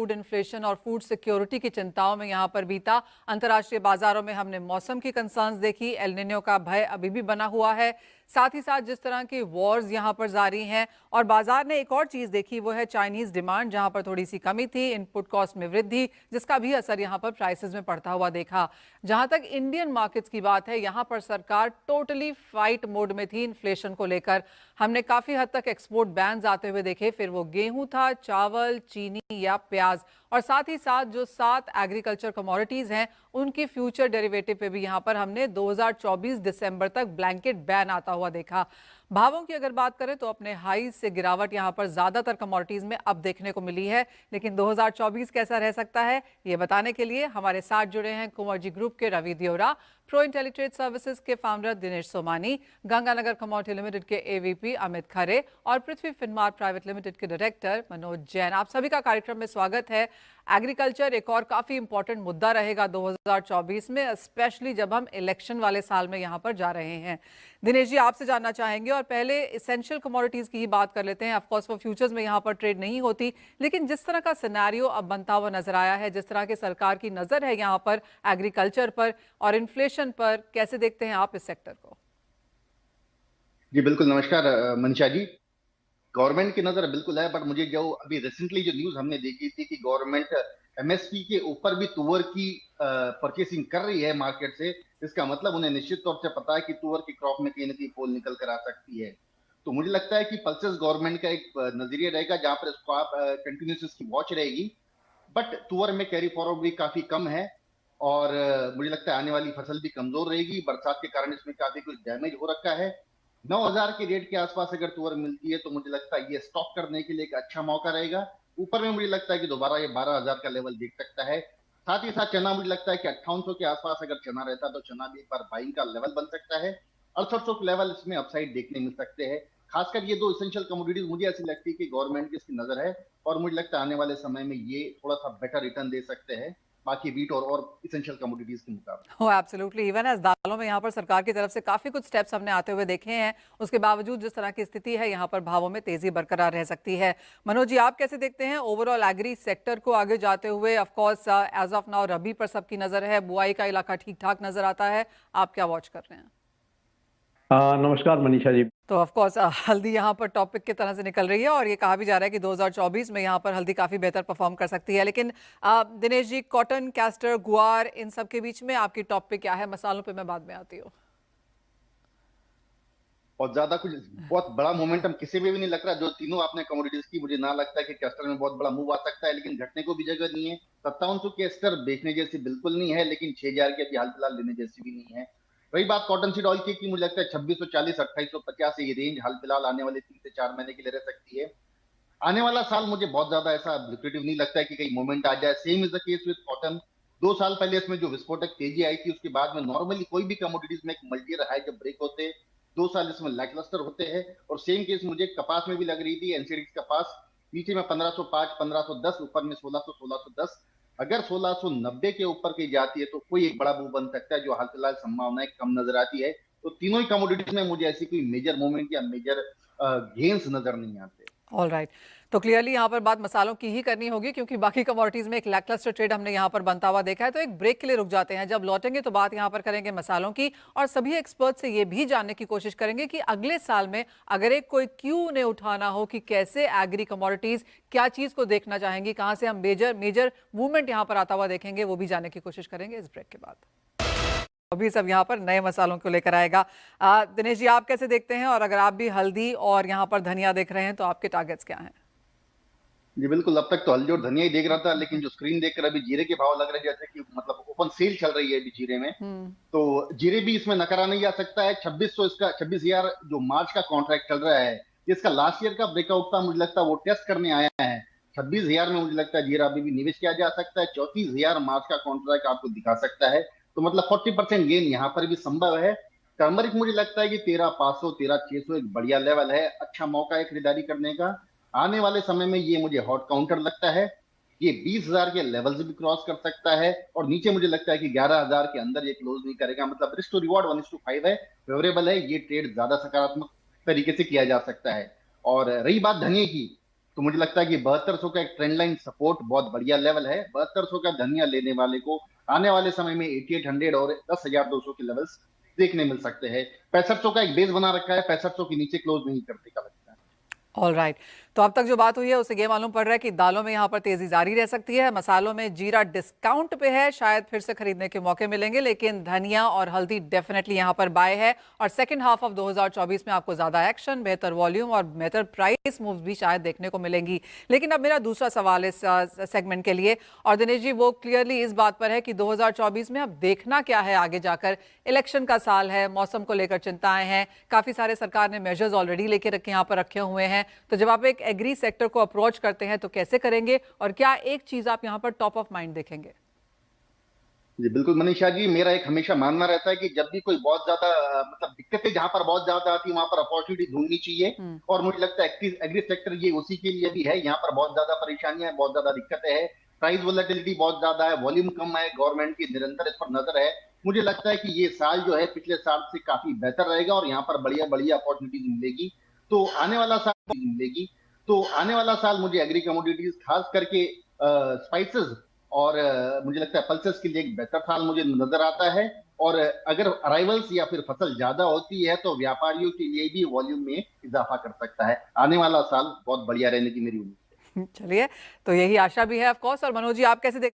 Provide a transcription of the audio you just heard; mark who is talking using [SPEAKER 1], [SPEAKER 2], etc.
[SPEAKER 1] Food inflation और food security की चिंताओं में यहाँ पर बीता। अंतर्राष्ट्रीय बाजारों में हमने मौसम की कंसर्न्स देखी, एल निनो का भय अभी भी बना हुआ है, साथ ही साथ जिस तरह की वॉर्स यहाँ पर जारी हैं। और बाजार ने एक और चीज देखी, वो है चाइनीज डिमांड, जहां पर थोड़ी सी कमी थी, इनपुट कॉस्ट में वृद्धि, जिसका भी असर यहाँ पर प्राइसेस में पड़ता हुआ देखा। जहां तक इंडियन मार्केट्स की बात है, यहाँ पर सरकार टोटली फाइट मोड में थी इन्फ्लेशन को लेकर। हमने काफी हद तक एक्सपोर्ट बैन्स आते हुए देखे, फिर वो गेहूं था, चावल, चीनी या प्याज, और साथ ही साथ जो 7 एग्रीकल्चर कमोडिटीज हैं उनकी फ्यूचर डेरिवेटिव पे भी यहां पर हमने 2024 दिसंबर तक ब्लैंकेट बैन आता हुआ देखा। भावों की अगर बात करें तो अपने हाई से गिरावट यहां पर ज्यादातर कमोडिटीज में अब देखने को मिली है, लेकिन 2024 कैसा रह सकता है ये बताने के लिए हमारे साथ जुड़े हैं कुंवर जी ग्रुप के रवि दियोरा, प्रो इंटेलीट्रेड सर्विसेज के founder Dinesh Somani, Ganganagar commodity limited के एवीपी अमित खरे और पृथ्वी फिनमार्ट प्राइवेट लिमिटेड के डायरेक्टर मनोज जैन। आप सभी का कार्यक्रम में स्वागत है। एग्रीकल्चर एक और काफी इंपॉर्टेंट मुद्दा रहेगा 2024 में, स्पेशली जब हम इलेक्शन वाले साल में यहां पर जा रहे हैं। दिनेश जी, आपसे जानना चाहेंगे, और पहले एसेंशियल कमोडिटीज की ही बात कर लेते हैं। ऑफ कोर्स वो फ्यूचर्स में यहां पर ट्रेड नहीं होती, लेकिन जिस तरह का सिनेरियो अब बनता हुआ नजर आया है, जिस तरह की सरकार की नजर है यहां पर एग्रीकल्चर पर और इन्फ्लेशन पर, कैसे देखते हैं आप इस सेक्टर को?
[SPEAKER 2] जी बिल्कुल, नमस्कार मनीषा जी। गवर्नमेंट की नजर बिल्कुल है, बट मुझे जो अभी रिसेंटली जो न्यूज हमने देखी थी कि गवर्नमेंट एमएसपी के ऊपर भी तुअर की परचेसिंग कर रही है मार्केट से, इसका मतलब उन्हें निश्चित तौर से पता है कि तुअर की क्रॉप में कहीं ना कहीं पोल निकल कर आ सकती है। तो मुझे लगता है कि पल्सेस गवर्नमेंट का एक नजरिया रहेगा जहां पर इसको आप कंटिन्यूस इसकी वॉच रहेगी। बट तुअर में कैरी फॉरवर्ड भी काफी कम है, और मुझे लगता है आने वाली फसल भी कमजोर रहेगी। बरसात के कारण इसमें काफी कुछ डैमेज हो रखा है। 9,000 के रेट के आसपास अगर तुअर मिलती है तो मुझे लगता है ये स्टॉक करने के लिए एक अच्छा मौका रहेगा। ऊपर में मुझे लगता है कि दोबारा ये 12,000 का लेवल देख सकता है। साथ ही साथ चना, मुझे लगता है कि 5800 के आसपास अगर चना रहता तो चना भी एक बार बाइंग का लेवल बन सकता है। 6800 के लेवल इसमें अपसाइड देखने मिल सकते हैं। खासकर ये दो इसेंशियल कमोडिटीज मुझे ऐसी लगती है कि गवर्नमेंट की इसकी नजर है, और मुझे लगता है आने वाले समय में ये थोड़ा सा बेटर रिटर्न दे सकते हैं बाकी वीट और इसेंशियल कमोडिटीज के मुकाबले।
[SPEAKER 1] हो एब्सोल्युटली, इवन एज दालों में यहाँ पर सरकार की तरफ से काफी कुछ स्टेप्स हमने आते हुए देखे हैं, उसके बावजूद जिस तरह की स्थिति है यहाँ पर भावों में तेजी बरकरार रह सकती है। मनोज जी, आप कैसे देखते हैं ओवरऑल एग्री सेक्टर को आगे जाते हुए? Of course as of now rabi पर सबकी नजर है, बुआई का इलाका ठीक ठाक नजर आता है, आप क्या वॉच कर रहे हैं?
[SPEAKER 3] नमस्कार मनीषा जी।
[SPEAKER 1] तो ऑफ कोर्स हल्दी यहाँ पर टॉपिक की तरह से निकल रही है, और ये कहा भी जा रहा है कि 2024 में यहाँ पर हल्दी काफी बेहतर परफॉर्म कर सकती है। लेकिन दिनेश जी, कॉटन, कैस्टर, गुआर, इन सब के बीच में आपकी टॉपिक क्या है? मसालों पे मैं बाद में आती हूँ।
[SPEAKER 2] और ज्यादा कुछ बहुत बड़ा मोमेंटम किसी में भी नहीं लग रहा। जो तीनों आपने कमोडिटीज की, मुझे ना लगता है कि कैस्टर में बहुत बड़ा मूव आ सकता है, लेकिन घटने को भी जगह नहीं है। 5700 कैस्टर देखने जैसी बिल्कुल नहीं है, लेकिन 6,000 की अभी हाल फिलहाल लेने जैसी भी नहीं है। रही बात कॉटन सीड ऑयल की मुझे लगता है 2640 2850 ये रेंज हाल फिलहाल आने वाले 3 से 4 महीने के लिए रह सकती है। आने वाला साल मुझे बहुत ज्यादा ऐसा लुक्रेटिव नहीं लगता है कि कहीं मोमेंट आ जाए। Same is the case with cotton. 2 साल पहले इसमें जो विस्फोटक तेजी आई थी, उसके बाद में नॉर्मली कोई भी कमोडिटीज में एक मल्टीयर हाई जब ब्रेक होते हैं, 2 साल इसमें लैकलस्टर होते हैं। और सेम केस मुझे कपास में भी लग रही थी। एनसीडीएक्स कपास नीचे में 1505 1510, ऊपर में 1600 1610। अगर 1690 के ऊपर कहीं जाती है तो कोई एक बड़ा मूव बन सकता है, जो हाल फिलहाल संभावनाएं कम नजर आती है। तो तीनों ही कमोडिटीज में मुझे ऐसी कोई मेजर मूवमेंट या मेजर गेन्स नजर नहीं आते।
[SPEAKER 1] ऑल राइट, तो क्लियरली यहाँ पर बात मसालों की ही करनी होगी, क्योंकि बाकी कमोडिटीज में एक लैकलस्टर ट्रेड हमने यहाँ पर बनता हुआ देखा है। तो एक ब्रेक के लिए रुक जाते हैं, जब लौटेंगे तो बात यहाँ पर करेंगे मसालों की, और सभी एक्सपर्ट से ये भी जानने की कोशिश करेंगे कि अगले साल में अगर एक कोई क्यू ने उठाना हो कि कैसे एग्री कमोडिटीज क्या चीज को देखना चाहेंगी, कहाँ से हम मेजर मेजर मूवमेंट यहाँ पर आता हुआ देखेंगे, वो भी जानने की कोशिश करेंगे इस ब्रेक के बाद। अभी सब यहाँ पर नए मसालों को लेकर आएगा। दिनेश जी, आप कैसे देखते हैं? और अगर आप भी हल्दी और यहाँ पर धनिया देख रहे हैं तो आपके टारगेट्स क्या हैं?
[SPEAKER 2] जी बिल्कुल, अब तक तो हल्दी और धनिया ही देख रहा था, लेकिन जो स्क्रीन देखकर अभी जीरे के भाव लग रहे हैं, जैसे कि मतलब ओपन सेल चल रही है अभी जीरे में, तो जीरे भी इसमें नकारा नहीं जा सकता है। 2600 इसका 26,000 जो मार्च का कॉन्ट्रैक्ट चल रहा है, जिसका लास्ट ईयर का ब्रेकआउट था, मुझे लगता है वो टेस्ट करने आया है। 26,000 में मुझे लगता है जीरा अभी भी निवेश किया जा सकता है। 34,000 मार्च का कॉन्ट्रैक्ट आपको दिखा सकता है, तो मतलब 40% गेन यहाँ पर भी संभव है। टर्मरिक मुझे लगता है कि 13,500 13,600 एक बढ़िया लेवल है, अच्छा मौका है खरीदारी करने का। आने वाले समय में ये मुझे हॉट काउंटर लगता है। ये 20,000 के लेवल्स भी क्रॉस कर सकता है, और नीचे मुझे लगता है कि 11,000 के अंदर ये क्लोज नहीं करेगा। मतलब रिस्क टू रिवॉर्ड 1:5 है, फेवरेबल है। ये ट्रेड ज्यादा सकारात्मक तरीके से किया जा सकता है। और रही बात धनिया की, तो मुझे लगता है कि 7200 का एक ट्रेंड लाइन सपोर्ट बहुत बढ़िया लेवल है। 7200 का धनिया लेने वाले को आने वाले समय में 8800 और 10,200 के लेवल्स देखने मिल सकते हैं। 6500 का एक बेस बना रखा है, 6500 के नीचे क्लोज नहीं करने का लगता है।
[SPEAKER 1] ऑल राइट, तो अब तक जो बात हुई है उससे ये मालूम पड़ रहा है कि दालों में यहाँ पर तेजी जारी रह सकती है। मसालों में जीरा डिस्काउंट पे है, शायद फिर से खरीदने के मौके मिलेंगे, लेकिन धनिया और हल्दी डेफिनेटली यहाँ पर बाय है। और सेकंड हाफ ऑफ 2024 में आपको ज्यादा एक्शन, बेहतर वॉल्यूम और बेहतर प्राइस मूव्स भी शायद देखने को मिलेंगी। लेकिन अब मेरा दूसरा सवाल इस सेगमेंट के लिए, और दिनेश जी वो क्लियरली इस बात पर है कि 2024 में अब देखना क्या है आगे जाकर। इलेक्शन का साल है, मौसम को लेकर चिंताएं हैं, काफी सारे सरकार ने मेजर्स ऑलरेडी लेके यहाँ पर रखे हुए हैं। तो जब आप एक एग्री सेक्टर को अप्रोच करते हैं तो कैसे करेंगे, और क्या एक चीज आप यहाँ पर टॉप ऑफ माइंड देखेंगे?
[SPEAKER 2] जी बिल्कुल मनीषा जी, मेरा एक हमेशा मानना रहता है कि जब भी कोई बहुत ज्यादा मतलब दिक्कतें जहां पर बहुत ज्यादा आती है वहां पर अपॉर्चुनिटी ढूंढनी चाहिए। और मुझे लगता है एग्री सेक्टर ये उसी के लिए भी है। यहाँ पर बहुत ज्यादा परेशानियां हैं, बहुत ज्यादा दिक्कतें हैं, प्राइस वोलेटिलिटी बहुत ज्यादा है, वॉल्यूम कम है, गवर्नमेंट की निरंतर इस पर नजर है। मुझे लगता है कि ये साल जो है पिछले साल से काफी बेहतर रहेगा और यहाँ पर बढ़िया बढ़िया अपॉर्चुनिटीज मिलेगी। तो आने वाला साल मिलेगी। तो आने वाला साल मुझे एग्री कमोडिटीज खास करके स्पाइसेस और मुझे लगता है पल्सेस के लिए एक बेहतर साल मुझे नजर आता है। और अगर अराइवल्स या फिर फसल ज्यादा होती है तो व्यापारियों के लिए भी वॉल्यूम में इजाफा कर सकता है। आने वाला साल बहुत बढ़िया रहने की मेरी उम्मीद है।
[SPEAKER 1] चलिए, तो यही आशा भी है ऑफ कोर्स। और मनोज जी, आप कैसे